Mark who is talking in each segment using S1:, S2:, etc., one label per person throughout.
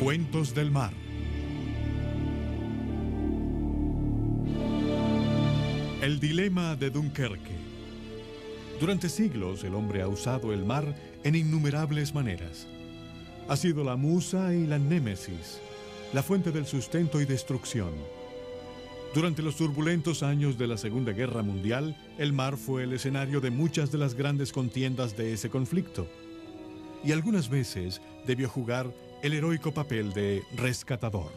S1: Cuentos del mar. El dilema de Dunkerque. Durante siglos el hombre ha usado el mar en innumerables maneras. Ha sido la musa y la némesis, la fuente del sustento y destrucción. Durante los turbulentos años de la Segunda Guerra Mundial, el mar fue el escenario de muchas de las grandes contiendas de ese conflicto. Y algunas veces debió jugar el heroico papel de rescatador.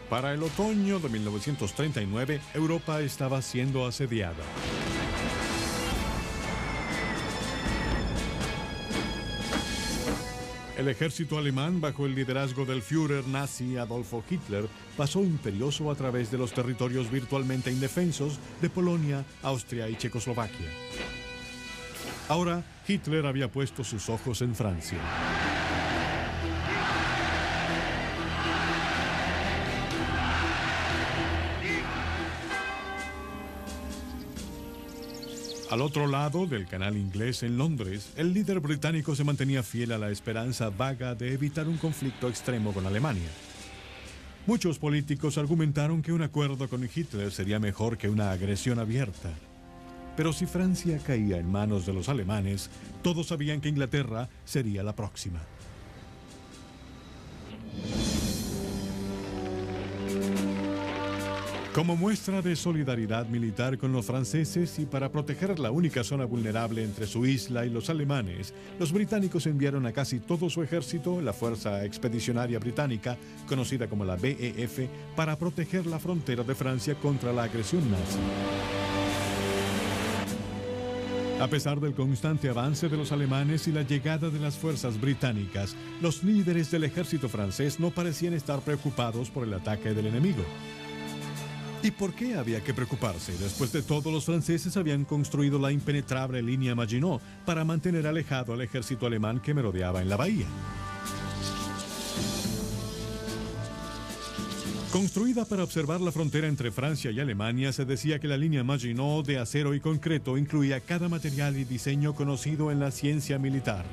S1: Para el otoño de 1939, Europa estaba siendo asediada. El ejército alemán, bajo el liderazgo del Führer nazi Adolfo Hitler, pasó imperioso a través de los territorios virtualmente indefensos de Polonia, Austria y Checoslovaquia. Ahora, Hitler había puesto sus ojos en Francia. Al otro lado del canal inglés en Londres, el líder británico se mantenía fiel a la esperanza vaga de evitar un conflicto extremo con Alemania. Muchos políticos argumentaron que un acuerdo con Hitler sería mejor que una agresión abierta. Pero si Francia caía en manos de los alemanes, todos sabían que Inglaterra sería la próxima. Como muestra de solidaridad militar con los franceses y para proteger la única zona vulnerable entre su isla y los alemanes, los británicos enviaron a casi todo su ejército, la Fuerza Expedicionaria Británica, conocida como la BEF, para proteger la frontera de Francia contra la agresión nazi. A pesar del constante avance de los alemanes y la llegada de las fuerzas británicas, los líderes del ejército francés no parecían estar preocupados por el ataque del enemigo. ¿Y por qué había que preocuparse? Después de todo, los franceses habían construido la impenetrable línea Maginot para mantener alejado al ejército alemán que merodeaba en la bahía. Construida para observar la frontera entre Francia y Alemania, se decía que la línea Maginot de acero y concreto incluía cada material y diseño conocido en la ciencia militar.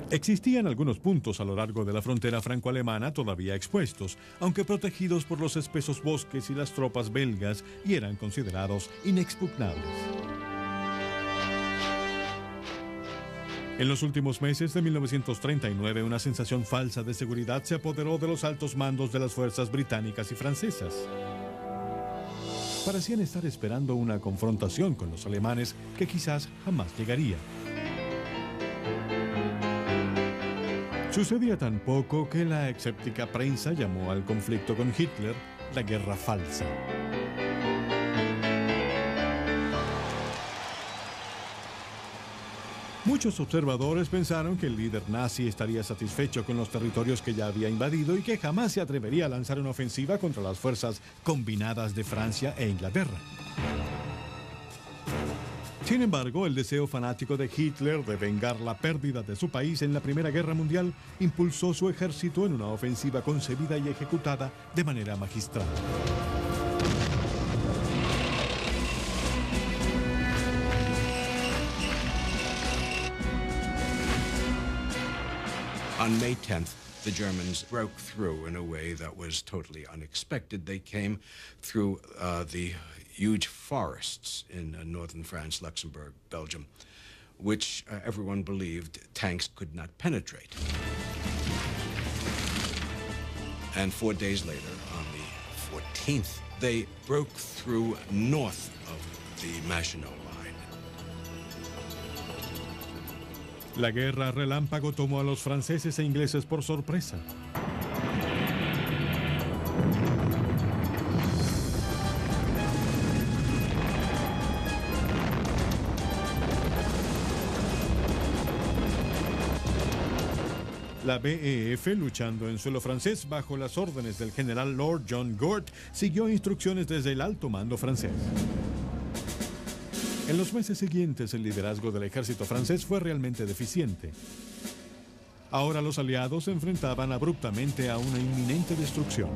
S1: Existían algunos puntos a lo largo de la frontera franco-alemana todavía expuestos, aunque protegidos por los espesos bosques y las tropas belgas, y eran considerados inexpugnables. En los últimos meses de 1939, una sensación falsa de seguridad se apoderó de los altos mandos de las fuerzas británicas y francesas. Parecían estar esperando una confrontación con los alemanes que quizás jamás llegaría. Sucedía tan poco que la escéptica prensa llamó al conflicto con Hitler la guerra falsa. Muchos observadores pensaron que el líder nazi estaría satisfecho con los territorios que ya había invadido y que jamás se atrevería a lanzar una ofensiva contra las fuerzas combinadas de Francia e Inglaterra. Sin embargo, el deseo fanático de Hitler de vengar la pérdida de su país en la Primera Guerra Mundial impulsó su ejército en una ofensiva concebida y ejecutada de manera magistral.
S2: On May 10th, the Germans broke through in a way that was totally unexpected. They came through the huge forests in northern France, Luxembourg, Belgium, which everyone believed tanks could not penetrate. And 4 days later, on the 14th, they broke through north of the Maginot Line.
S1: La guerra relámpago tomó a los franceses e ingleses por sorpresa. La BEF, luchando en suelo francés bajo las órdenes del general Lord John Gort, siguió instrucciones desde el alto mando francés. En los meses siguientes, el liderazgo del ejército francés fue realmente deficiente. Ahora los aliados se enfrentaban abruptamente a una inminente destrucción.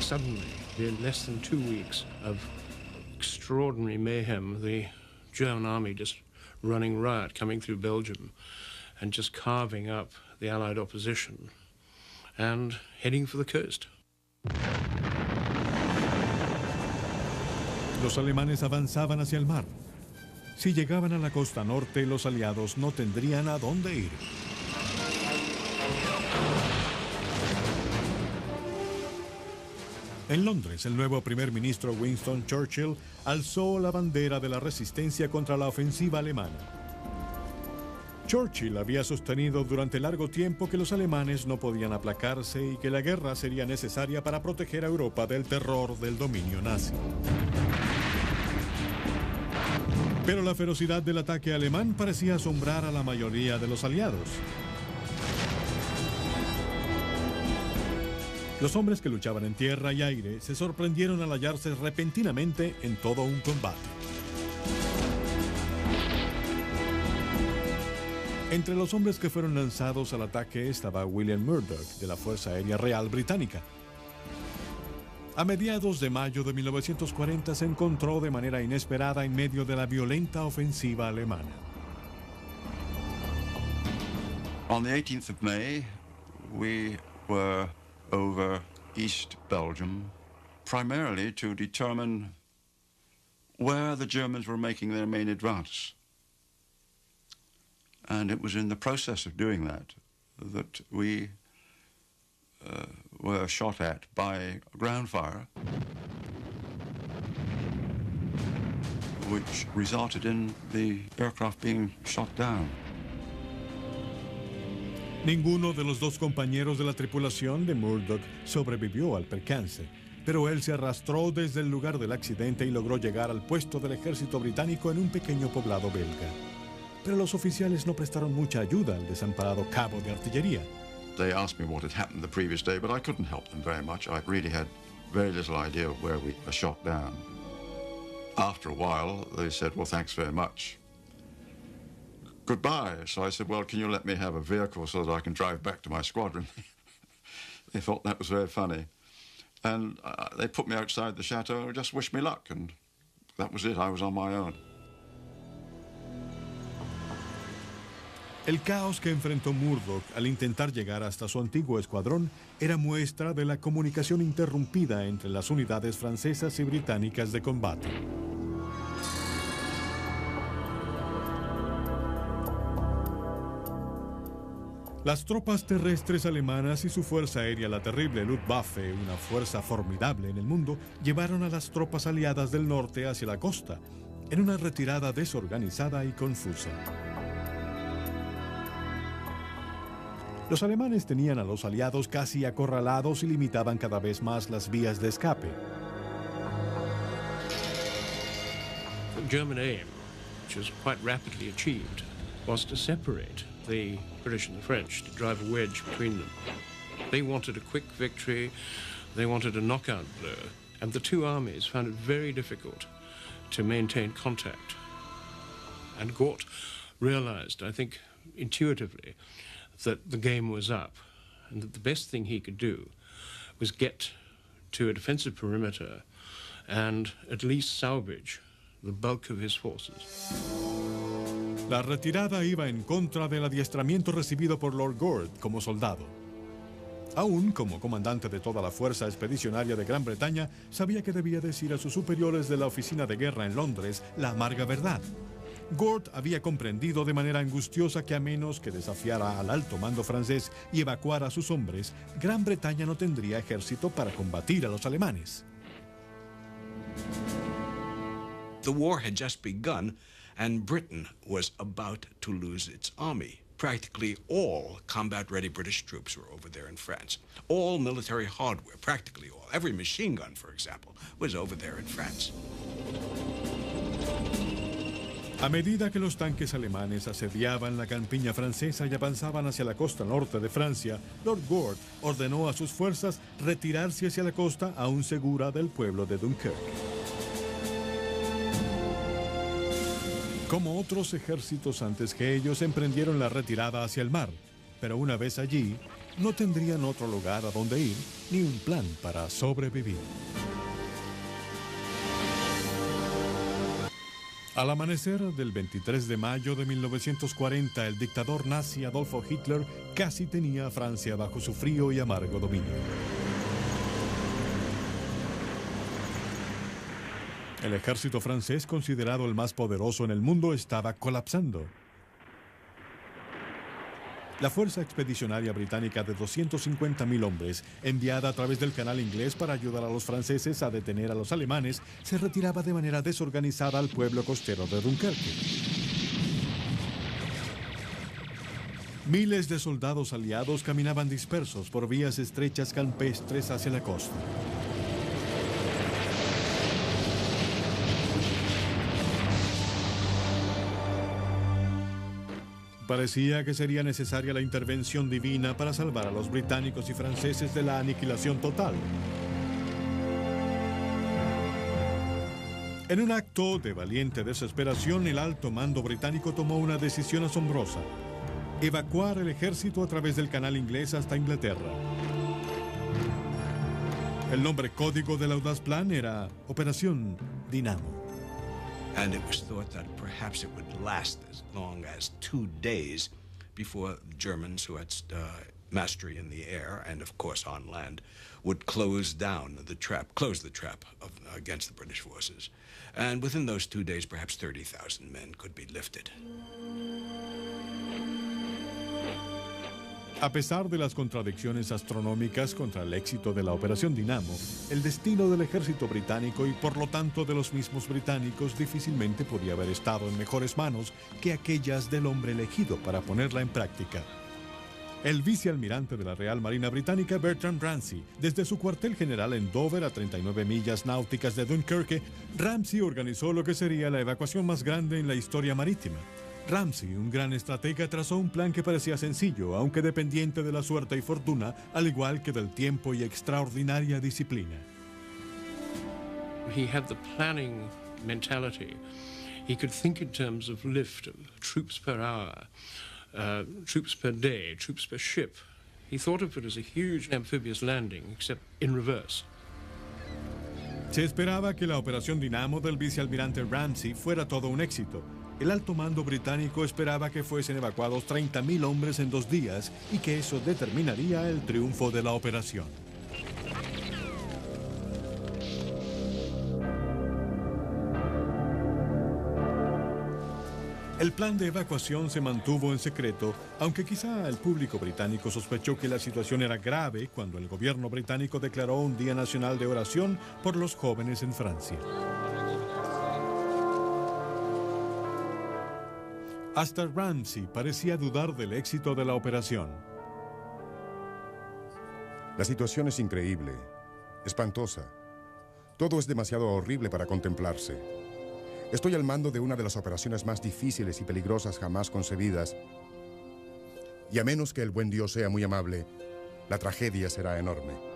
S3: Suddenly, in less than 2 weeks of extraordinary mayhem, the German army just running riot, coming through Belgium and just carving up the Allied opposition and heading for the coast.
S1: Los alemanes avanzaban hacia el mar. Si llegaban a la costa norte, los aliados no tendrían a dónde ir. En Londres, el nuevo primer ministro Winston Churchill alzó la bandera de la resistencia contra la ofensiva alemana. Churchill había sostenido durante largo tiempo que los alemanes no podían aplacarse y que la guerra sería necesaria para proteger a Europa del terror del dominio nazi. Pero la ferocidad del ataque alemán parecía asombrar a la mayoría de los aliados. Los hombres que luchaban en tierra y aire se sorprendieron al hallarse repentinamente en todo un combate. Entre los hombres que fueron lanzados al ataque estaba William Murdoch, de la Fuerza Aérea Real Británica. A mediados de mayo de 1940 se encontró de manera inesperada en medio de la violenta ofensiva alemana.
S4: On the 18th of May, we were over East Belgium, primarily to determine where the Germans were making their main advance. And it was in the process of doing that that we were shot at by ground fire, which resulted in the aircraft being shot down.
S1: Ninguno de los dos compañeros de la tripulación de Murdoch sobrevivió al percance, pero él se arrastró desde el lugar del accidente y logró llegar al puesto del ejército británico en un pequeño poblado belga. Pero los oficiales no prestaron mucha ayuda al desamparado cabo de artillería.
S4: They asked me what had happened the previous day, but I couldn't help them very much. I really had very little idea of where we were shot down. After a while, they said, well, thanks very much. Goodbye. So I said, well, can you let me have a vehicle so that I can drive back to my squadron? They thought that was very funny. And they put me outside the chateau and just wished me luck. And that was it. I was on my own.
S1: El caos que enfrentó Murdoch al intentar llegar hasta su antiguo escuadrón era muestra de la comunicación interrumpida entre las unidades francesas y británicas de combate. Las tropas terrestres alemanas y su fuerza aérea, la terrible Luftwaffe, una fuerza formidable en el mundo, llevaron a las tropas aliadas del norte hacia la costa, en una retirada desorganizada y confusa. Los alemanes tenían a los aliados casi acorralados y limitaban cada vez más las vías de escape.
S3: The German aim, which was quite rapidly achieved, was to separate the British and the French, to drive a wedge between them. They wanted a quick victory, they wanted a knockout blow, and the two armies found it very difficult to maintain contact. And Gort realized, I think intuitively, that the game was up and that the best thing he could do was get to a defensive perimeter and at least salvage the bulk of his forces.
S1: La retirada iba en contra del adiestramiento recibido por Lord Gort como soldado. Aún como comandante de toda la fuerza expedicionaria de Gran Bretaña, sabía que debía decir a sus superiores de la oficina de guerra en Londres la amarga verdad. Gort había comprendido de manera angustiosa que a menos que desafiara al alto mando francés y evacuara a sus hombres, Gran Bretaña no tendría ejército para combatir a los alemanes.
S2: The war had just begun, and Britain was about to lose its army. Practically all combat-ready British troops were over there in France. All military hardware, practically all. Every machine gun, for example, was over there in France.
S1: A medida que los tanques alemanes asediaban la campiña francesa y avanzaban hacia la costa norte de Francia, Lord Gort ordenó a sus fuerzas retirarse hacia la costa aún segura del pueblo de Dunkerque. Como otros ejércitos antes que ellos, emprendieron la retirada hacia el mar, pero una vez allí, no tendrían otro lugar a donde ir, ni un plan para sobrevivir. Al amanecer del 23 de mayo de 1940, el dictador nazi Adolfo Hitler casi tenía a Francia bajo su frío y amargo dominio. El ejército francés, considerado el más poderoso en el mundo, estaba colapsando. La fuerza expedicionaria británica de 250.000 hombres, enviada a través del canal inglés para ayudar a los franceses a detener a los alemanes, se retiraba de manera desorganizada al pueblo costero de Dunkerque. Miles de soldados aliados caminaban dispersos por vías estrechas campestres hacia la costa. Parecía que sería necesaria la intervención divina para salvar a los británicos y franceses de la aniquilación total. En un acto de valiente desesperación, el alto mando británico tomó una decisión asombrosa: evacuar el ejército a través del canal inglés hasta Inglaterra. El nombre código del audaz plan era Operación Dinamo.
S2: And it was thought that perhaps it would last as long as 2 days before the Germans, who had mastery in the air and, of course, on land, would close the trap against the British forces. And within those 2 days, perhaps 30,000 men could be lifted.
S1: A pesar de las contradicciones astronómicas contra el éxito de la Operación Dinamo, el destino del ejército británico y por lo tanto de los mismos británicos difícilmente podía haber estado en mejores manos que aquellas del hombre elegido para ponerla en práctica. El vicealmirante de la Real Marina Británica, Bertrand Ramsay, desde su cuartel general en Dover, a 39 millas náuticas de Dunkerque, Ramsay organizó lo que sería la evacuación más grande en la historia marítima. Ramsay, un gran estratega, trazó un plan que parecía sencillo, aunque dependiente de la suerte y fortuna, al igual que del tiempo y extraordinaria disciplina.
S3: He had the planning mentality. He could think in terms of lift, of troops per hour, troops per day, troops per ship. He thought of it as a huge amphibious landing, except in reverse.
S1: Se esperaba que la Operación Dinamo del vicealmirante Ramsay fuera todo un éxito. El alto mando británico esperaba que fuesen evacuados 30.000 hombres en 2 días y que eso determinaría el triunfo de la operación. El plan de evacuación se mantuvo en secreto, aunque quizá el público británico sospechó que la situación era grave cuando el gobierno británico declaró un día nacional de oración por los jóvenes en Francia. Hasta Ramsay parecía dudar del éxito de la operación.
S5: La situación es increíble, espantosa. Todo es demasiado horrible para contemplarse. Estoy al mando de una de las operaciones más difíciles y peligrosas jamás concebidas. Y a menos que el buen Dios sea muy amable, la tragedia será enorme.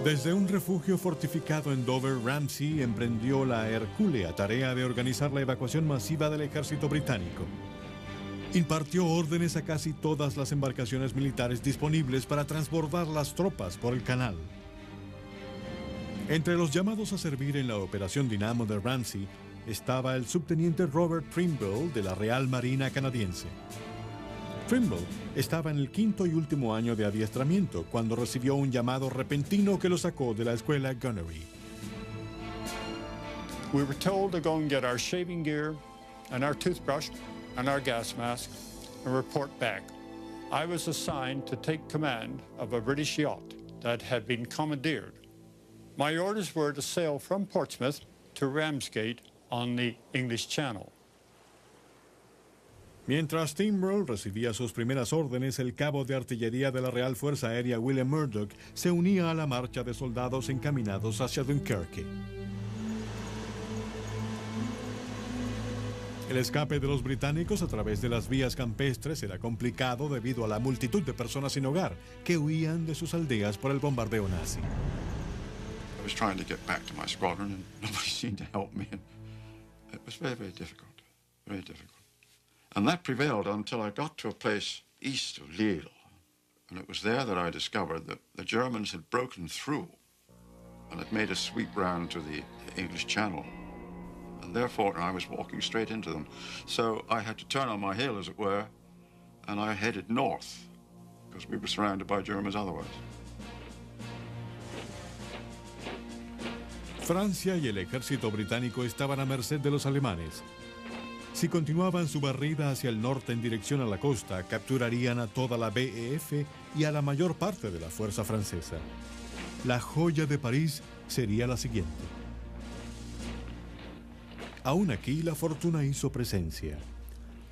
S1: Desde un refugio fortificado en Dover, Ramsay emprendió la hercúlea tarea de organizar la evacuación masiva del ejército británico. Impartió órdenes a casi todas las embarcaciones militares disponibles para transbordar las tropas por el canal. Entre los llamados a servir en la Operación Dinamo de Ramsay estaba el subteniente Robert Trimble de la Real Marina canadiense. Trimble estaba en el 5º y último año de adiestramiento cuando recibió un llamado repentino que lo sacó de la escuela Gunnery.
S6: We were told to go and get our shaving gear and our toothbrush and our gas mask and report back. I was assigned to take command of a British yacht that had been commandeered. My orders were to sail from Portsmouth to Ramsgate on the English Channel.
S1: Mientras Trimble recibía sus primeras órdenes, el cabo de artillería de la Real Fuerza Aérea William Murdoch se unía a la marcha de soldados encaminados hacia Dunkerque. El escape de los británicos a través de las vías campestres era complicado debido a la multitud de personas sin hogar que huían de sus aldeas por el bombardeo nazi.
S4: was trying to get back to my squadron, and nobody seemed to help me. And it was very, very difficult, very difficult. And that prevailed until I got to a place east of Lille. And it was there that I discovered that the Germans had broken through and had made a sweep round to the English Channel. And therefore, I was walking straight into them. So I had to turn on my heel, as it were, and I headed north, because we were surrounded by Germans otherwise.
S1: Francia y el ejército británico estaban a merced de los alemanes. Si continuaban su barrida hacia el norte en dirección a la costa, capturarían a toda la BEF y a la mayor parte de la fuerza francesa. La joya de París sería la siguiente. Aún aquí, la fortuna hizo presencia.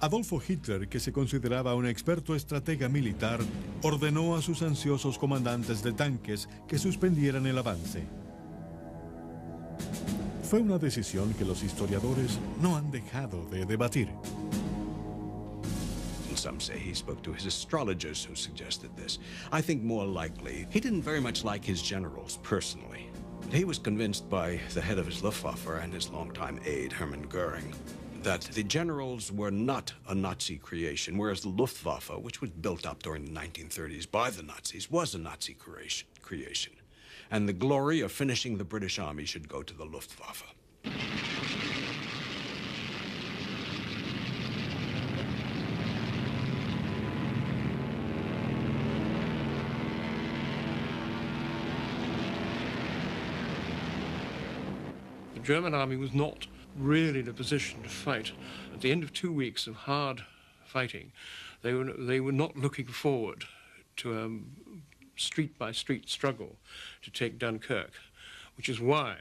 S1: Adolfo Hitler, que se consideraba un experto estratega militar, ordenó a sus ansiosos comandantes de tanques que suspendieran el avance. Fue una decisión que los historiadores no han dejado de debatir.
S2: Some say he spoke to his astrologers who suggested this. I think more likely, he didn't very much like his generals personally. He was convinced by the head of his Luftwaffe and his longtime aide, Hermann Goering, that the generals were not a Nazi creation, whereas the Luftwaffe, which was built up during the 1930s by the Nazis, was a Nazi creation. And the glory of finishing the British Army should go to the Luftwaffe.
S3: The German army was not really in a position to fight. At the end of 2 weeks of hard fighting, they were not looking forward to a street-by-street struggle to take Dunkirk, which is why,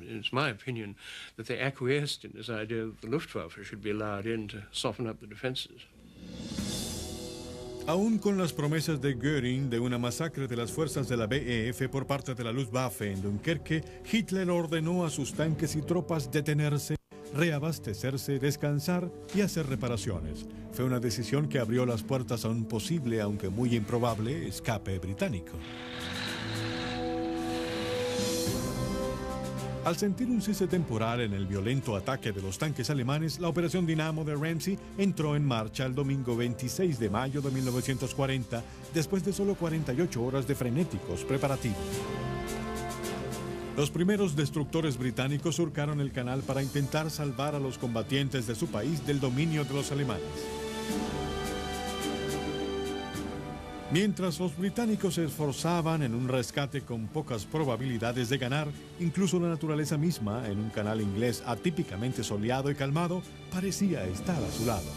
S3: it's my opinion, that they acquiesced in this idea that the Luftwaffe should be allowed in to soften up the defenses.
S1: Aún con las promesas de Göring de una masacre de las fuerzas de la BEF por parte de la Luftwaffe en Dunkerque, Hitler ordenó a sus tanques y tropas detenerse, reabastecerse, descansar y hacer reparaciones. Fue una decisión que abrió las puertas a un posible, aunque muy improbable, escape británico. Al sentir un cese temporal en el violento ataque de los tanques alemanes, la Operación Dinamo de Ramsey entró en marcha el domingo 26 de mayo de 1940, después de solo 48 horas de frenéticos preparativos. Los primeros destructores británicos surcaron el canal para intentar salvar a los combatientes de su país del dominio de los alemanes. Mientras los británicos se esforzaban en un rescate con pocas probabilidades de ganar, incluso la naturaleza misma, en un canal inglés atípicamente soleado y calmado, parecía estar a su lado.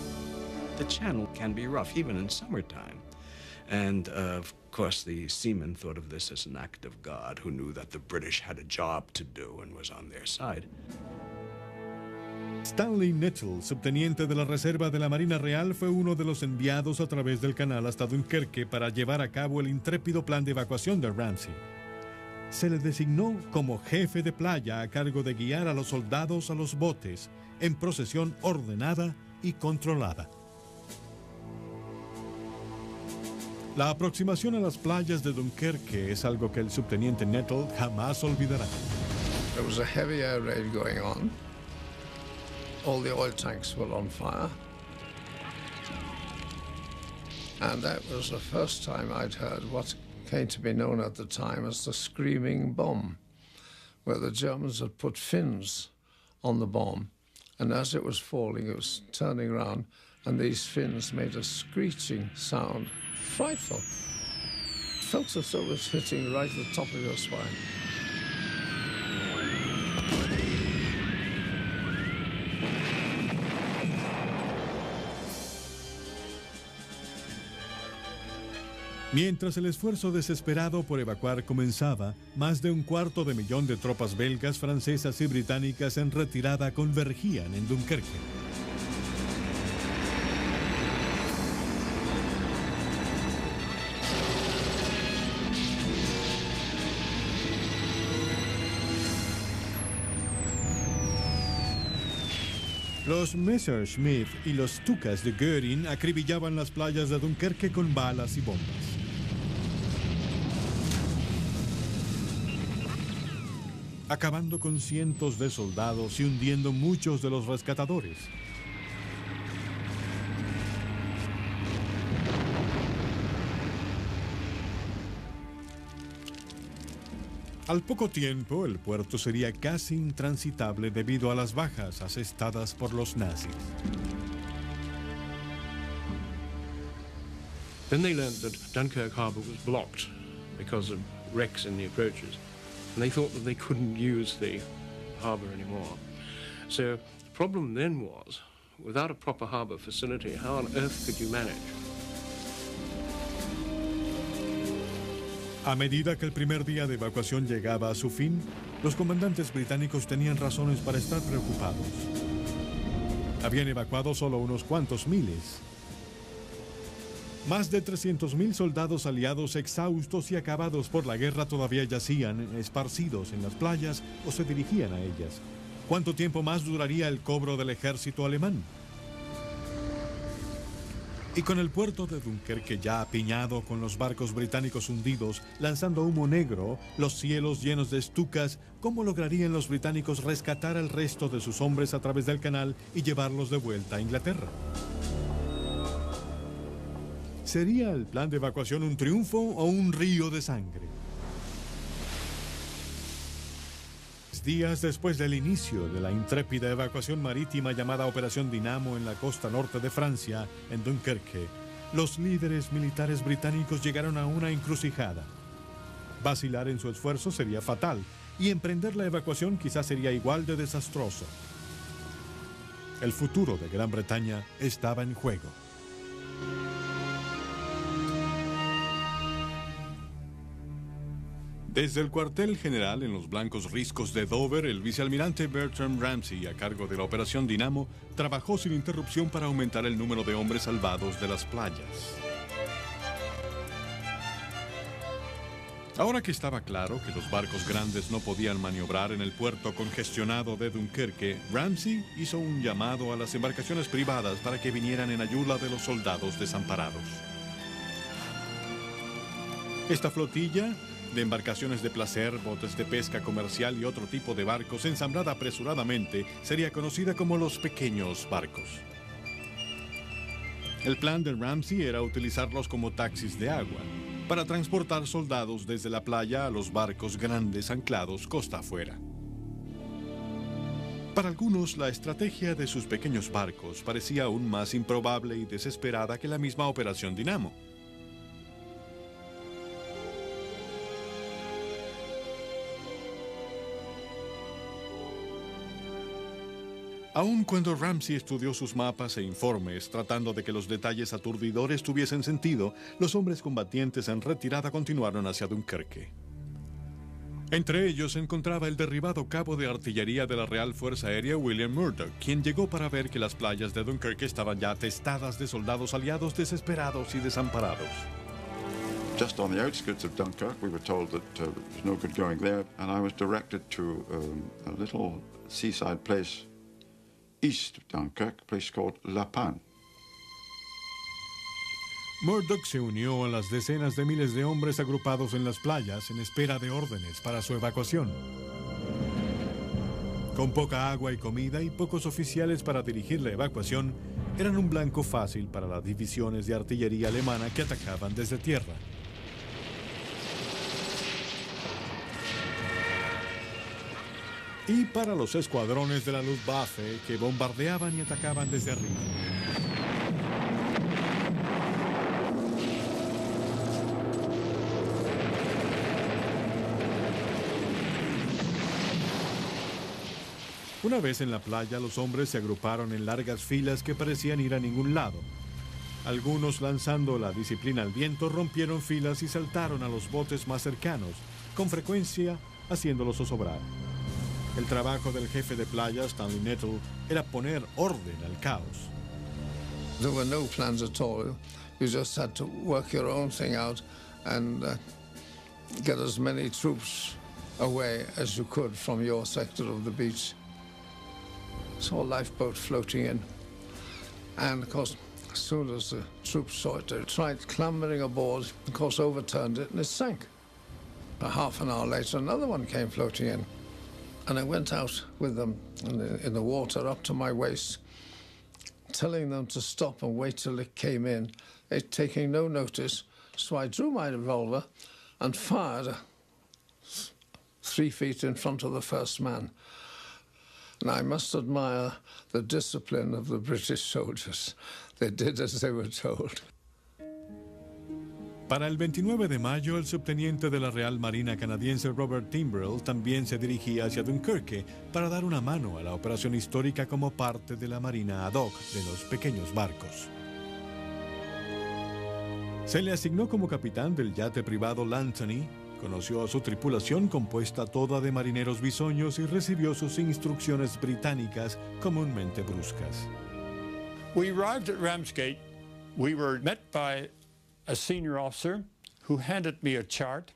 S2: The channel can be rough, even in summertime. And, of course, the seamen thought of this as an act of God, who knew that the British had a job to do and was on their side.
S1: Stanley Nettle, subteniente de la Reserva de la Marina Real, fue uno de los enviados a través del canal hasta Dunkerque para llevar a cabo el intrépido plan de evacuación de Ramsey. Se le designó como jefe de playa a cargo de guiar a los soldados a los botes en procesión ordenada y controlada. La aproximación a las playas de Dunkerque es algo que el subteniente Nettle jamás olvidará.
S7: There was a heavy air raid going on. All the oil tanks were on fire. And that was the first time I'd heard what came to be known at the time as the screaming bomb, where the Germans had put fins on the bomb. And as it was falling, it was turning around, and these fins made a screeching sound. Frightful. It felt as though it was hitting right at the top of your spine.
S1: Mientras el esfuerzo desesperado por evacuar comenzaba, más de 250,000 de tropas belgas, francesas y británicas en retirada convergían en Dunkerque. Los Messerschmitt y los Stukas de Göring acribillaban las playas de Dunkerque con balas y bombas. acabando con cientos de soldados y hundiendo muchos de los rescatadores. Al poco tiempo, el puerto sería casi intransitable debido a las bajas asestadas por los nazis.
S3: Then they learned that Dunkirk harbour was blocked because of wrecks in the approaches, and they thought that they couldn't use the harbour anymore. So the problem then was, without a proper harbour facility, how on earth could you manage?
S1: A medida que el primer día de evacuación llegaba a su fin, los comandantes británicos tenían razones para estar preocupados. Habían evacuado solo unos cuantos miles. Más de 300.000 soldados aliados exhaustos y acabados por la guerra todavía yacían esparcidos en las playas o se dirigían a ellas. ¿Cuánto tiempo más duraría el cobro del ejército alemán? Y con el puerto de Dunkerque ya apiñado con los barcos británicos hundidos, lanzando humo negro, los cielos llenos de estucas, ¿cómo lograrían los británicos rescatar al resto de sus hombres a través del canal y llevarlos de vuelta a Inglaterra? ¿Sería el plan de evacuación un triunfo o un río de sangre? Días después del inicio de la intrépida evacuación marítima llamada Operación Dinamo en la costa norte de Francia, en Dunkerque, los líderes militares británicos llegaron a una encrucijada. Vacilar en su esfuerzo sería fatal, y emprender la evacuación quizás sería igual de desastroso. El futuro de Gran Bretaña estaba en juego. Desde el cuartel general en los blancos riscos de Dover, el vicealmirante Bertram Ramsay, a cargo de la Operación Dinamo, trabajó sin interrupción para aumentar el número de hombres salvados de las playas. Ahora que estaba claro que los barcos grandes no podían maniobrar en el puerto congestionado de Dunkerque, Ramsay hizo un llamado a las embarcaciones privadas para que vinieran en ayuda de los soldados desamparados. Esta flotilla de embarcaciones de placer, botes de pesca comercial y otro tipo de barcos ensamblada apresuradamente sería conocida como los pequeños barcos. El plan de Ramsay era utilizarlos como taxis de agua para transportar soldados desde la playa a los barcos grandes anclados costa afuera. Para algunos, la estrategia de sus pequeños barcos parecía aún más improbable y desesperada que la misma Operación Dinamo. Aun cuando Ramsay estudió sus mapas e informes, tratando de que los detalles aturdidores tuviesen sentido, los hombres combatientes en retirada continuaron hacia Dunkerque. Entre ellos se encontraba el derribado cabo de artillería de la Real Fuerza Aérea William Murdoch, quien llegó para ver que las playas de Dunkerque estaban ya atestadas de soldados aliados desesperados y desamparados.
S4: Just on the outskirts of Dunkirk, we were told that there was no good going there, and I was directed to a little seaside place east of Dunkirk, a place called La Panne.
S1: Murdoch se unió a las decenas de miles de hombres agrupados en las playas en espera de órdenes para su evacuación. Con poca agua y comida y pocos oficiales para dirigir la evacuación, eran un blanco fácil para las divisiones de artillería alemana que atacaban desde tierra. Y para los escuadrones de la Luftwaffe que bombardeaban y atacaban desde arriba. Una vez en la playa, los hombres se agruparon en largas filas que parecían ir a ningún lado. Algunos, lanzando la disciplina al viento, rompieron filas y saltaron a los botes más cercanos, con frecuencia haciéndolos zozobrar. El trabajo del jefe de playa, Stanley Nettle, era poner orden al caos.
S7: There were no plans at all. You just had to work your own thing out and get as many troops away as you could from your sector of the beach. Saw a lifeboat floating in. And, of course, as soon as the troops saw it, they tried clambering aboard, of course, overturned it, and it sank. About half an hour later, another one came floating in. And I went out with them in the water up to my waist, telling them to stop and wait till it came in, taking no notice. So I drew my revolver and fired 3 feet in front of the first man. And I must admire the discipline of the British soldiers. They did as they were told.
S1: Para el 29 de mayo, el subteniente de la Real Marina canadiense Robert Timbrell también se dirigía hacia Dunkerque para dar una mano a la operación histórica como parte de la Marina ad hoc de los pequeños barcos. Se le asignó como capitán del yate privado L'Anthony, conoció a su tripulación compuesta toda de marineros bisoños y recibió sus instrucciones británicas comúnmente bruscas.
S6: We arrived at Ramsgate. We were met by a senior officer who handed me a chart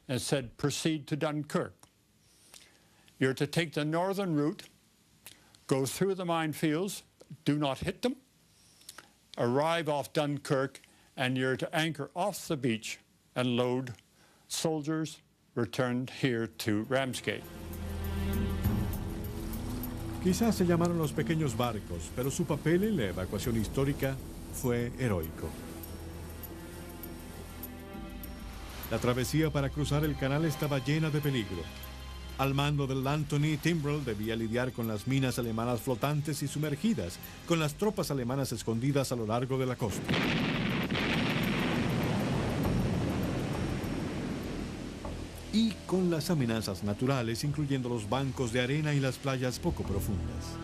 S6: and said, proceed to Dunkirk. You're to take the northern route, go through the minefields, do not hit them, arrive off Dunkirk, and you're to anchor off the beach and load soldiers returned here to Ramsgate.
S1: Quizás se llamaron los pequeños barcos, pero su papel en la evacuación histórica fue heroico. La travesía para cruzar el canal estaba llena de peligro. Al mando del Anthony, Timbrell debía lidiar con las minas alemanas flotantes y sumergidas, con las tropas alemanas escondidas a lo largo de la costa. Y con las amenazas naturales, incluyendo los bancos de arena y las playas poco profundas.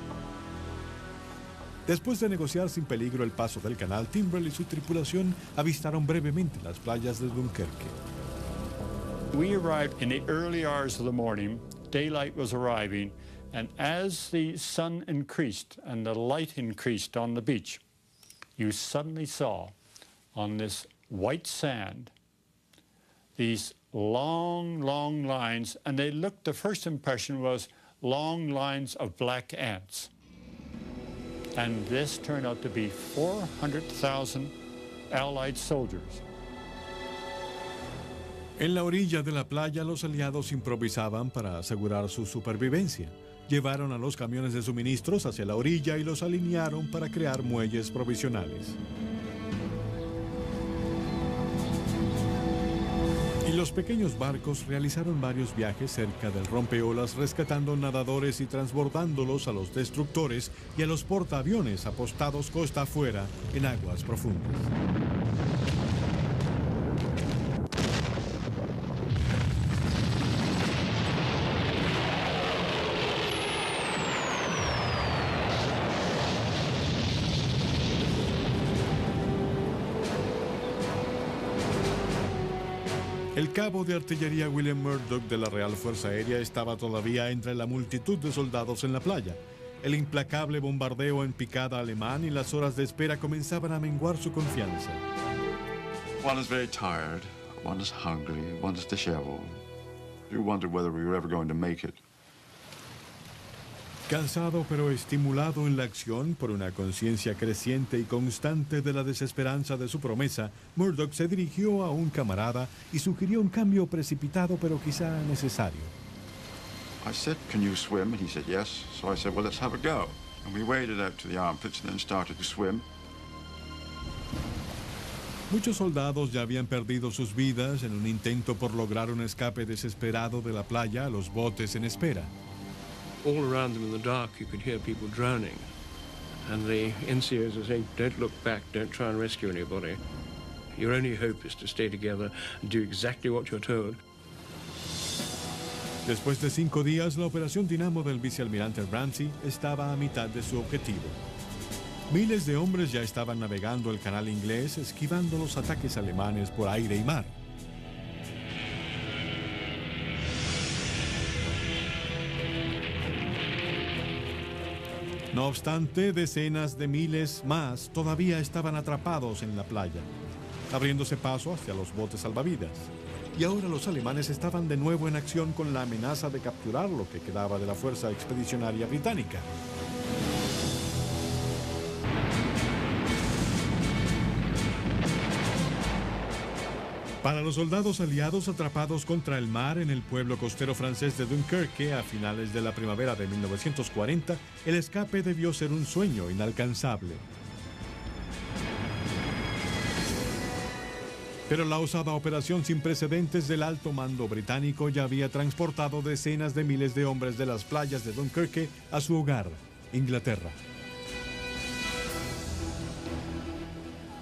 S1: Después de negociar sin peligro el paso del canal, Timbrell y su tripulación avistaron brevemente las playas de Dunkerque.
S6: We arrived in the early hours of the morning. Daylight was arriving, and as the sun increased and the light increased on the beach, you suddenly saw on this white sand these long, long lines, and they looked, the first impression was long lines of black ants. And this turned out to be 400,000 Allied soldiers.
S1: En la orilla de la playa, los aliados improvisaban para asegurar su supervivencia. Llevaron a los camiones de suministros hacia la orilla y los alinearon para crear muelles provisionales. Y los pequeños barcos realizaron varios viajes cerca del rompeolas, rescatando nadadores y transbordándolos a los destructores y a los portaaviones apostados costa afuera en aguas profundas. El cabo de artillería William Murdoch de la Real Fuerza Aérea estaba todavía entre la multitud de soldados en la playa. El implacable bombardeo en picada alemán y las horas de espera comenzaban a menguar su confianza.
S4: One is very tired, one is hungry, one is disheveled. You wondered whether we were ever going to make it.
S1: Cansado pero estimulado en la acción por una conciencia creciente y constante de la desesperanza de su promesa, Murdoch se dirigió a un camarada y sugirió un cambio precipitado pero quizá necesario.
S4: I said, can you swim? And he said, yes. So I said, well, let's have a go. And we waded out to the armpits and then started to swim.
S1: Muchos soldados ya habían perdido sus vidas en un intento por lograr un escape desesperado de la playa a los botes en espera.
S3: All around them in the dark, you could hear people drowning. And the NCOs are saying, don't look back, don't try and rescue anybody. Your only hope is to stay together and do exactly what you're told.
S1: Después de 5 días, la operación Dinamo del vicealmirante Ramsey estaba a mitad de su objetivo. Miles de hombres ya estaban navegando el canal inglés, esquivando los ataques alemanes por aire y mar. No obstante, decenas de miles más todavía estaban atrapados en la playa, abriéndose paso hacia los botes salvavidas. Y ahora los alemanes estaban de nuevo en acción con la amenaza de capturar lo que quedaba de la fuerza expedicionaria británica. Para los soldados aliados atrapados contra el mar en el pueblo costero francés de Dunkerque a finales de la primavera de 1940, el escape debió ser un sueño inalcanzable. Pero la osada operación sin precedentes del alto mando británico ya había transportado decenas de miles de hombres de las playas de Dunkerque a su hogar, Inglaterra.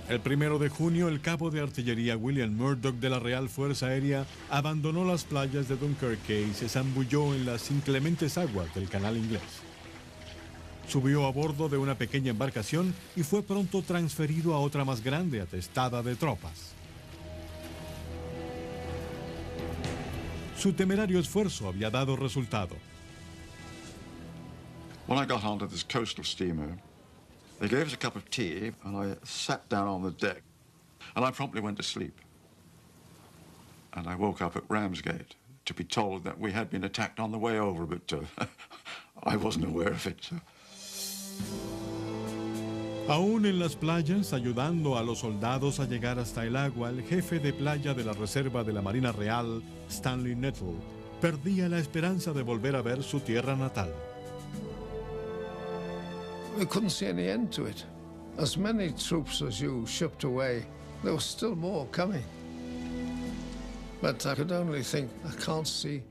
S1: El 1 de junio, el cabo de artillería William Murdoch de la Real Fuerza Aérea abandonó las playas de Dunkerque y se zambulló en las inclementes aguas del Canal Inglés. Subió a bordo de una pequeña embarcación y fue pronto transferido a otra más grande atestada de tropas. Su temerario esfuerzo había dado resultado.
S4: When I got onto this coastal steamer, they gave us a cup of tea, and I sat down on the deck, and I promptly went to sleep. And I woke up at Ramsgate to be told that we had been attacked on the way over, but I wasn't aware of it.
S1: Aún en las playas, ayudando a los soldados a llegar hasta el agua, el jefe de playa de la Reserva de la Marina Real, Stanley Nettle, perdía la esperanza de volver a ver su tierra natal.
S7: We couldn't see any end to it. As many troops as you shipped away, there was still more coming. But I could only think, I can't see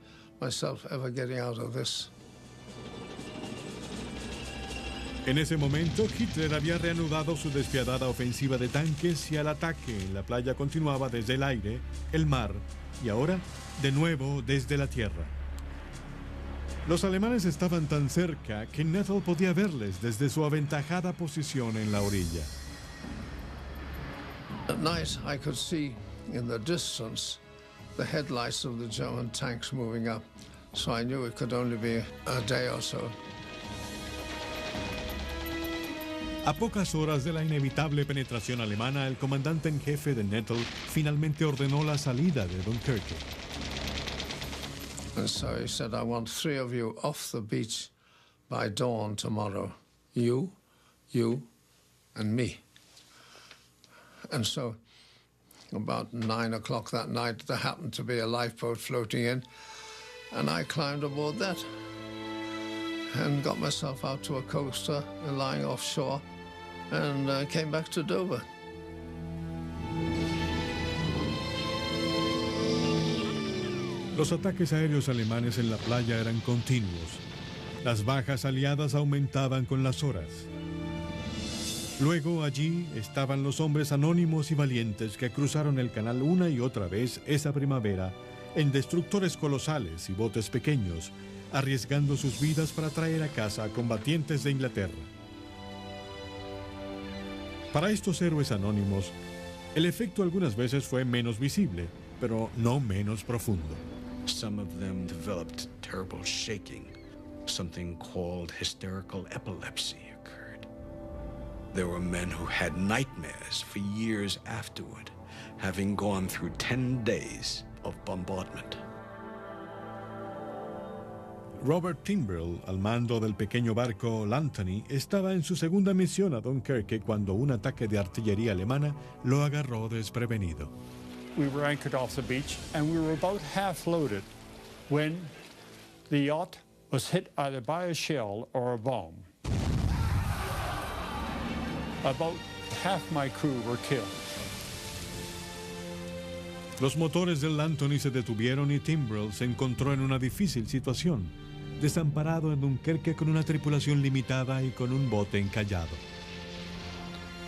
S7: myself ever getting out of this.
S1: En ese momento, Hitler había reanudado su despiadada ofensiva de tanques y el ataque en la playa continuaba desde el aire, el mar y ahora, de nuevo, desde la tierra. Los alemanes estaban tan cerca que Nettle podía verles desde su aventajada posición en la orilla.
S7: At night, I could see in the distance the headlights of the German tanks moving up, so I knew it could only be a day or so.
S1: A pocas horas de la inevitable penetración alemana, el comandante en jefe de Nettle finalmente ordenó la salida de Dunkerque.
S7: And so he said, I want 3 of you off the beach by dawn tomorrow. You, and me. And so about 9 o'clock that night, there happened to be a lifeboat floating in, and I climbed aboard that and got myself out to a coaster lying offshore and came back to Dover.
S1: Los ataques aéreos alemanes en la playa eran continuos. Las bajas aliadas aumentaban con las horas. Luego allí estaban los hombres anónimos y valientes que cruzaron el canal una y otra vez esa primavera en destructores colosales y botes pequeños, arriesgando sus vidas para traer a casa a combatientes de Inglaterra. Para estos héroes anónimos, el efecto algunas veces fue menos visible, pero no menos profundo.
S2: Some of them developed terrible shaking. Something called hysterical epilepsy occurred. There were men who had nightmares for years afterward, having gone through 10 days of bombardment.
S1: Robert Timbrell, al mando del pequeño barco L'Anthony, estaba en su segunda misión a Dunkerque cuando un ataque de artillería alemana lo agarró desprevenido.
S6: We were anchored off the beach, and we were about half loaded when the yacht was hit either by a shell or a bomb. About half my crew were killed.
S1: Los motores del L'Anthony se detuvieron y Timbrell se encontró en una difícil situación, desamparado en Dunkerque con una tripulación limitada y con un bote encallado.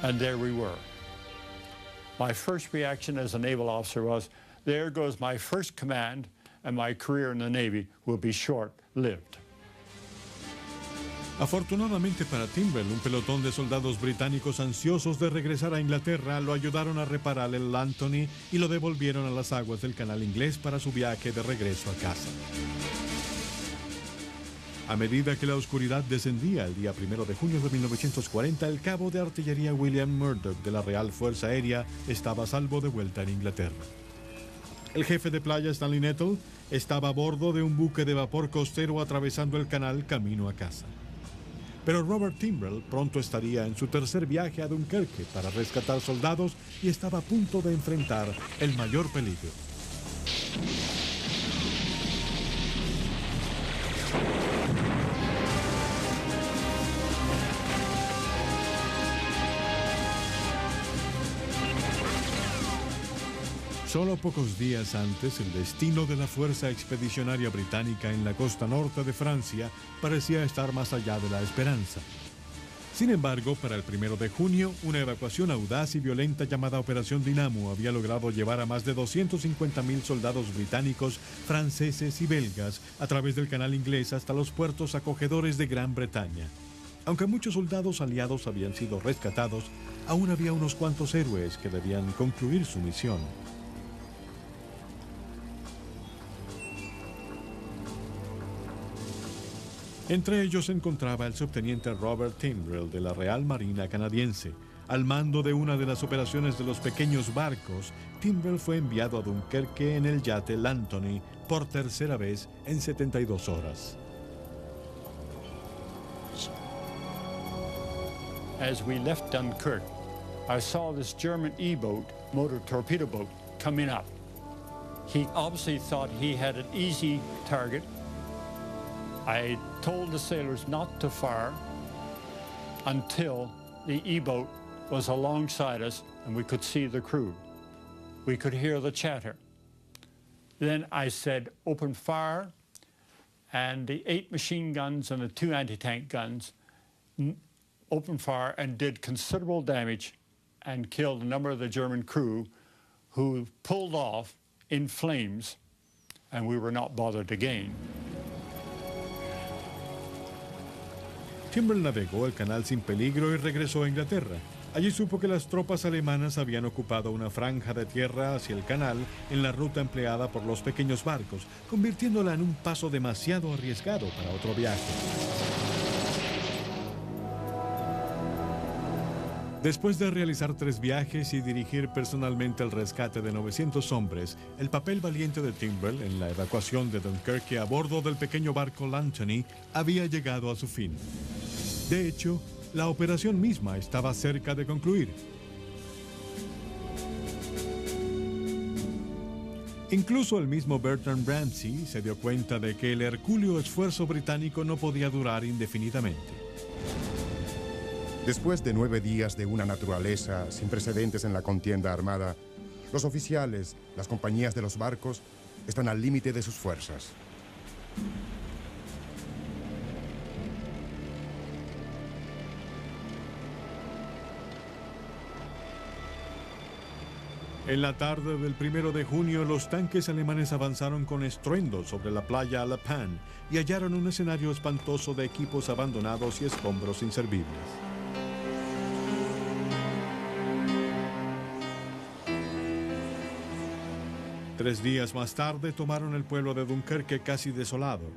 S6: And there we were. My first reaction as a naval officer was, there goes my first command, and my career in the Navy will be short-lived.
S1: Afortunadamente para Timbrell, un pelotón de soldados británicos ansiosos de regresar a Inglaterra lo ayudaron a reparar el L'Anthony y lo devolvieron a las aguas del Canal Inglés para su viaje de regreso a casa. A medida que la oscuridad descendía el día 1 de junio de 1940, el cabo de artillería William Murdoch de la Real Fuerza Aérea estaba a salvo de vuelta en Inglaterra. El jefe de playa Stanley Nettle estaba a bordo de un buque de vapor costero atravesando el canal camino a casa. Pero Robert Timbrell pronto estaría en su tercer viaje a Dunkerque para rescatar soldados y estaba a punto de enfrentar el mayor peligro. Solo pocos días antes, el destino de la Fuerza Expedicionaria Británica en la costa norte de Francia parecía estar más allá de la esperanza. Sin embargo, para el 1 de junio, una evacuación audaz y violenta llamada Operación Dinamo había logrado llevar a más de 250.000 soldados británicos, franceses y belgas a través del canal inglés hasta los puertos acogedores de Gran Bretaña. Aunque muchos soldados aliados habían sido rescatados, aún había unos cuantos héroes que debían concluir su misión. Entre ellos se encontraba el subteniente Robert Timbrell de la Real Marina canadiense. Al mando de una de las operaciones de los pequeños barcos, Timbrell fue enviado a Dunkerque en el yate L'Antony por tercera vez en 72 horas.
S6: As we left Dunkirk, I saw this German E-boat, motor torpedo boat, coming up. He obviously thought he had an easy target. I told the sailors not to fire until the E-boat was alongside us and we could see the crew. We could hear the chatter. Then I said, open fire, and the 8 machine guns and the 2 anti-tank guns opened fire and did considerable damage and killed a number of the German crew who pulled off in flames, and we were not bothered again.
S1: Timbrell navegó el canal sin peligro y regresó a Inglaterra. Allí supo que las tropas alemanas habían ocupado una franja de tierra hacia el canal en la ruta empleada por los pequeños barcos, convirtiéndola en un paso demasiado arriesgado para otro viaje. Después de realizar 3 viajes y dirigir personalmente el rescate de 900 hombres, el papel valiente de Timbrell en la evacuación de Dunkerque a bordo del pequeño barco L'Antony había llegado a su fin. De hecho, la operación misma estaba cerca de concluir. Incluso el mismo Bertrand Ramsay se dio cuenta de que el hercúleo esfuerzo británico no podía durar indefinidamente.
S5: Después de 9 días de una naturaleza sin precedentes en la contienda armada, los oficiales, las compañías de los barcos, están al límite de sus fuerzas.
S1: En la tarde del 1 de junio, los tanques alemanes avanzaron con estruendo sobre la playa La Panne y hallaron un escenario espantoso de equipos abandonados y escombros inservibles. Tres días más tarde tomaron el pueblo de Dunkerque casi desolado,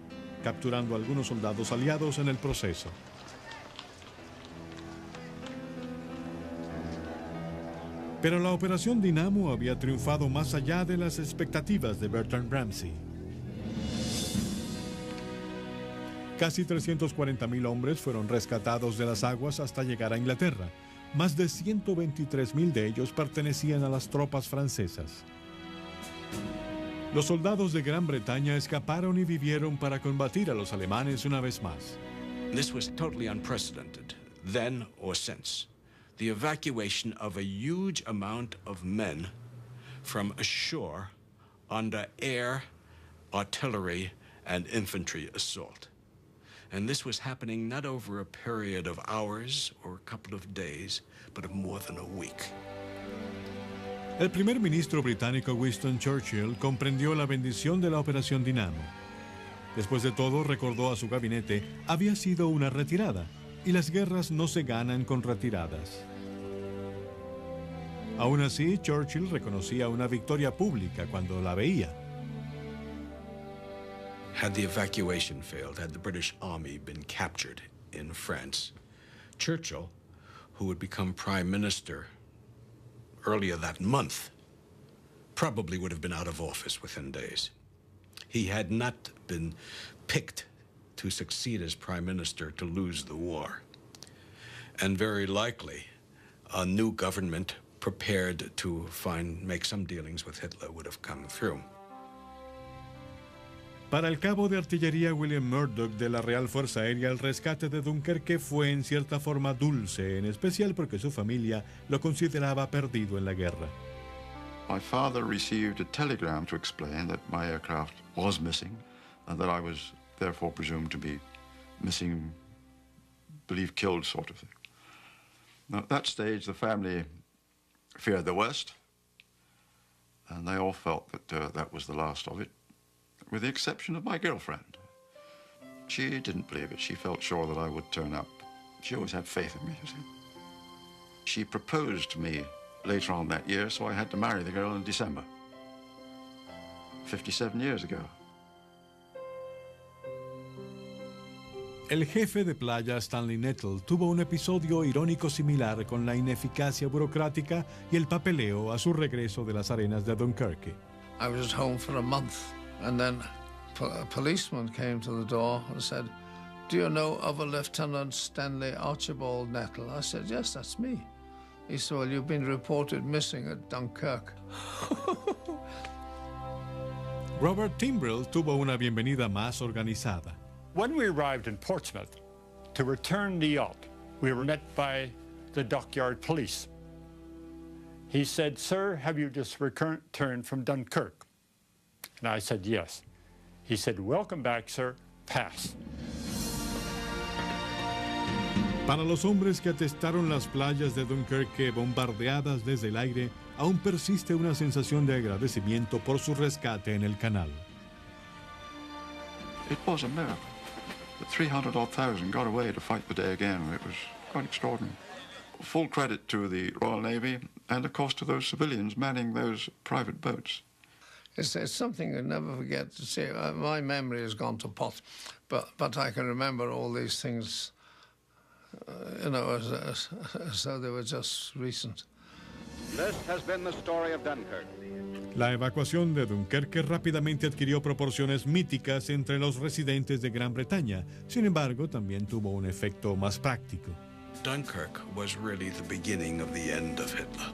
S1: capturando a algunos soldados aliados en el proceso. Pero la Operación Dinamo había triunfado más allá de las expectativas de Bertrand Ramsay. Casi 340.000 hombres fueron rescatados de las aguas hasta llegar a Inglaterra. Más de 123.000 de ellos pertenecían a las tropas francesas. Los soldados de Gran Bretaña escaparon y vivieron para combatir a los alemanes una vez más.
S2: This was totally unprecedented, then or since. The evacuation of a huge amount of men from ashore under air, artillery, and infantry assault. And this was happening not over a period of hours or a couple of days, but of more than a week.
S1: El primer ministro británico Winston Churchill comprendió la bendición de la Operación Dinamo. Después de todo, recordó a su gabinete, había sido una retirada, y las guerras no se ganan con retiradas. Aún así, Churchill reconocía una victoria pública cuando la veía.
S2: Had the evacuation failed, had the British Army been captured in France, Churchill, who would become Prime Minister earlier that month, probably would have been out of office within days. He had not been picked to succeed as prime minister to lose the war. And very likely, a new government prepared to make some dealings with Hitler would have come through.
S1: Para el cabo de artillería William Murdoch de la Real Fuerza Aérea, el rescate de Dunkerque fue en cierta forma dulce, en especial porque su familia lo consideraba perdido en la guerra.
S4: My father received a telegram to explain that my aircraft was missing and that I was therefore presumed to be missing, believed killed sort of thing. Now, at that stage, the family feared the worst, and they all felt that that was the last of it, with the exception of my girlfriend. She didn't believe it. She felt sure that I would turn up. She always had faith in me, you see. She proposed to me later on that year, so I had to marry the girl in December. 57 years ago.
S1: El jefe de playa Stanley Nettle tuvo un episodio irónico similar con la ineficacia burocrática y el papeleo a su regreso de las arenas de Dunkerque.
S7: I was at home for a month, and then a policeman came to the door and said, "Do you know of a Lieutenant Stanley Archibald Nettle?" I said, "Yes, that's me." He said, "Well, you've been reported missing at Dunkirk."
S1: Robert Timbrell tuvo una bienvenida más organizada.
S6: When we arrived in Portsmouth to return the yacht, we were met by the dockyard police. He said, "Sir, have you just returned from Dunkirk?" And I said, "Yes." He said, "Welcome back, sir. Pass."
S1: Para los hombres que atestaron las playas de Dunkerque bombardeadas desde el aire, aún persiste una sensación de agradecimiento por su rescate en el canal.
S4: It was a miracle. The 300,000 got away to fight the day again. It was quite extraordinary. Full credit to the Royal Navy and, of course, to those civilians manning those private boats.
S7: It's something I never forget to say. My memory has gone to pot, but I can remember all these things, as though they were just recent.
S8: This has been the story of Dunkirk.
S1: La evacuación de Dunkerque rápidamente adquirió proporciones míticas entre los residentes de Gran Bretaña. Sin embargo, también tuvo un efecto más práctico.
S2: Dunkirk was really the beginning of the end of Hitler,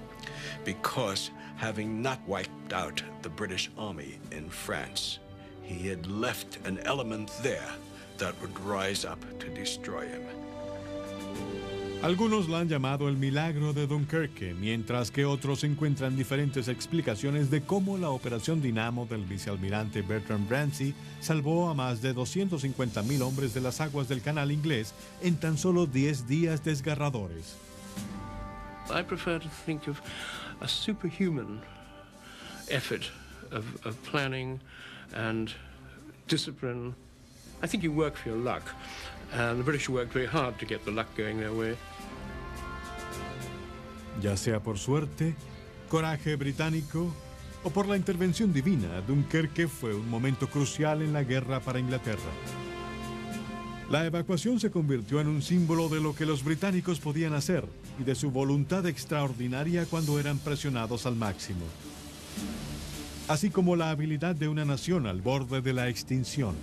S2: because having not wiped out the British army in France, he had left an element there that would rise up to destroy him.
S1: Algunos la han llamado el milagro de Dunkerque, mientras que otros encuentran diferentes explicaciones de cómo la operación Dinamo del vicealmirante Bertrand Bransey salvó a más de 250,000 hombres de las aguas del canal inglés en tan solo 10 días desgarradores.
S3: I prefer to think of a superhuman effort of planning and discipline. I think you work for your luck, and the British worked very hard to get the luck going their way.
S1: Ya sea por suerte, coraje británico o por la intervención divina, Dunkerque fue un momento crucial en la guerra para Inglaterra. La evacuación se convirtió en un símbolo de lo que los británicos podían hacer y de su voluntad extraordinaria cuando eran presionados al máximo, así como la habilidad de una nación al borde de la extinción.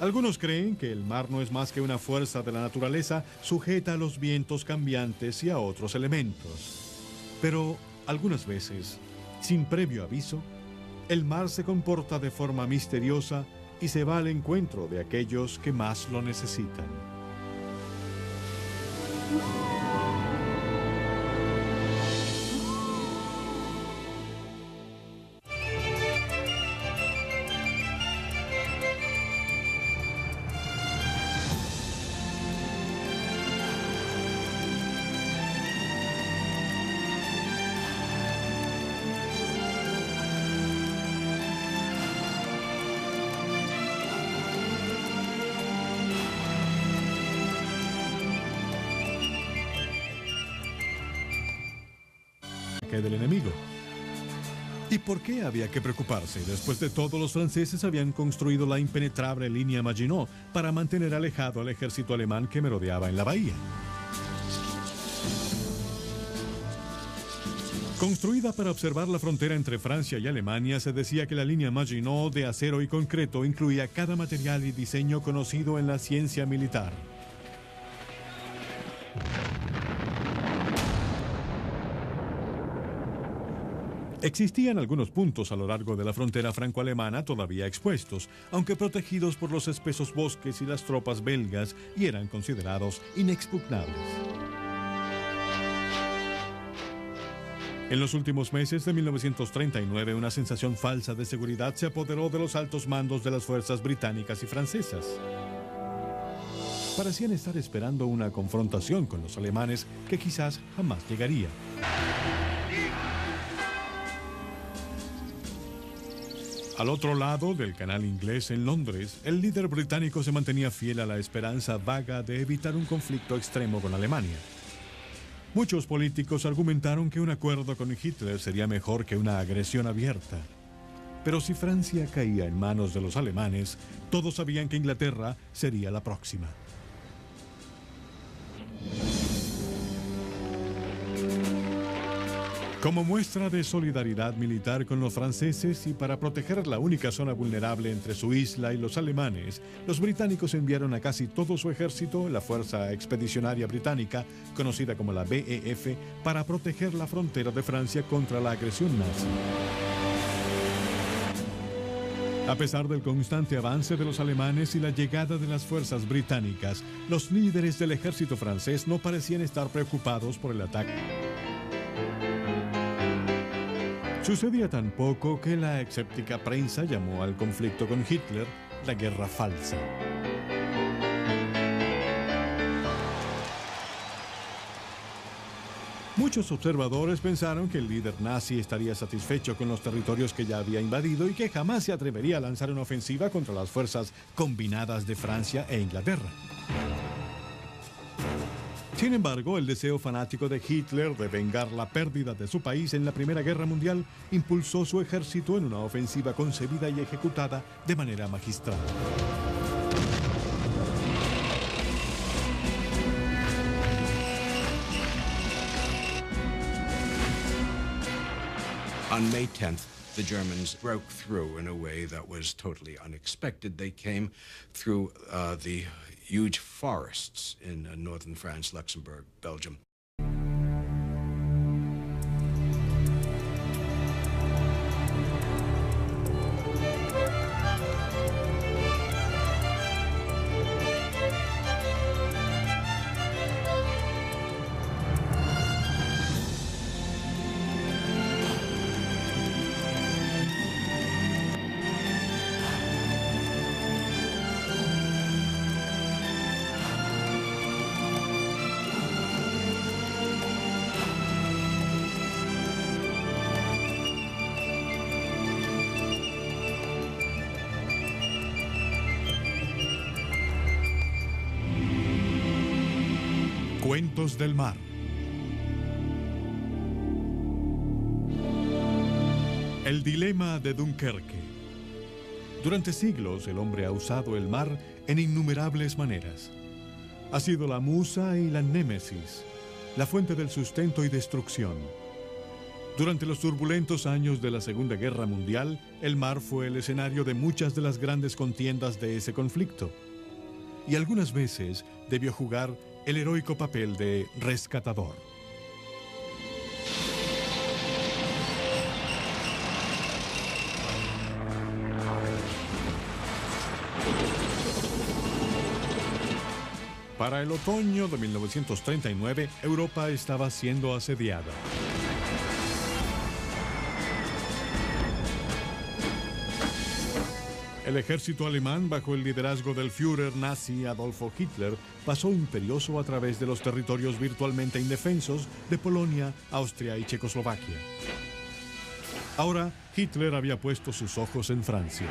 S1: Algunos creen que el mar no es más que una fuerza de la naturaleza sujeta a los vientos cambiantes y a otros elementos. Pero algunas veces, sin previo aviso, el mar se comporta de forma misteriosa y se va al encuentro de aquellos que más lo necesitan. Del enemigo. ¿Y por qué había que preocuparse? Después de todo, los franceses habían construido la impenetrable línea Maginot para mantener alejado al ejército alemán que merodeaba en la bahía. Construida para observar la frontera entre Francia y Alemania, se decía que la línea Maginot de acero y concreto incluía cada material y diseño conocido en la ciencia militar. Existían algunos puntos a lo largo de la frontera franco-alemana todavía expuestos, aunque protegidos por los espesos bosques y las tropas belgas, y eran considerados inexpugnables. En los últimos meses de 1939, una sensación falsa de seguridad se apoderó de los altos mandos de las fuerzas británicas y francesas. Parecían estar esperando una confrontación con los alemanes que quizás jamás llegaría. Al otro lado del canal inglés en Londres, el líder británico se mantenía fiel a la esperanza vaga de evitar un conflicto extremo con Alemania. Muchos políticos argumentaron que un acuerdo con Hitler sería mejor que una agresión abierta. Pero si Francia caía en manos de los alemanes, todos sabían que Inglaterra sería la próxima. Como muestra de solidaridad militar con los franceses y para proteger la única zona vulnerable entre su isla y los alemanes, los británicos enviaron a casi todo su ejército, la Fuerza Expedicionaria Británica, conocida como la BEF, para proteger la frontera de Francia contra la agresión nazi. A pesar del constante avance de los alemanes y la llegada de las fuerzas británicas, los líderes del ejército francés no parecían estar preocupados por el ataque. Sucedía tan poco que la escéptica prensa llamó al conflicto con Hitler la guerra falsa. Muchos observadores pensaron que el líder nazi estaría satisfecho con los territorios que ya había invadido y que jamás se atrevería a lanzar una ofensiva contra las fuerzas combinadas de Francia e Inglaterra. Sin embargo, el deseo fanático de Hitler de vengar la pérdida de su país en la Primera Guerra Mundial impulsó su ejército en una ofensiva concebida y ejecutada de manera magistral.
S2: On May 10th, the Germans broke through in a way that was totally unexpected. They came through the huge forests in northern France, Luxembourg, Belgium.
S1: Cuentos del mar. El dilema de Dunkerque. Durante siglos el hombre ha usado el mar en innumerables maneras. Ha sido la musa y la némesis, la fuente del sustento y destrucción. Durante los turbulentos años de la Segunda Guerra Mundial, el mar fue el escenario de muchas de las grandes contiendas de ese conflicto. Y algunas veces debió jugar el heroico papel de rescatador. Para el otoño de 1939, Europa estaba siendo asediada. El ejército alemán, bajo el liderazgo del Führer nazi Adolfo Hitler, pasó imperioso a través de los territorios virtualmente indefensos de Polonia, Austria y Checoslovaquia. Ahora, Hitler había puesto sus ojos en Francia.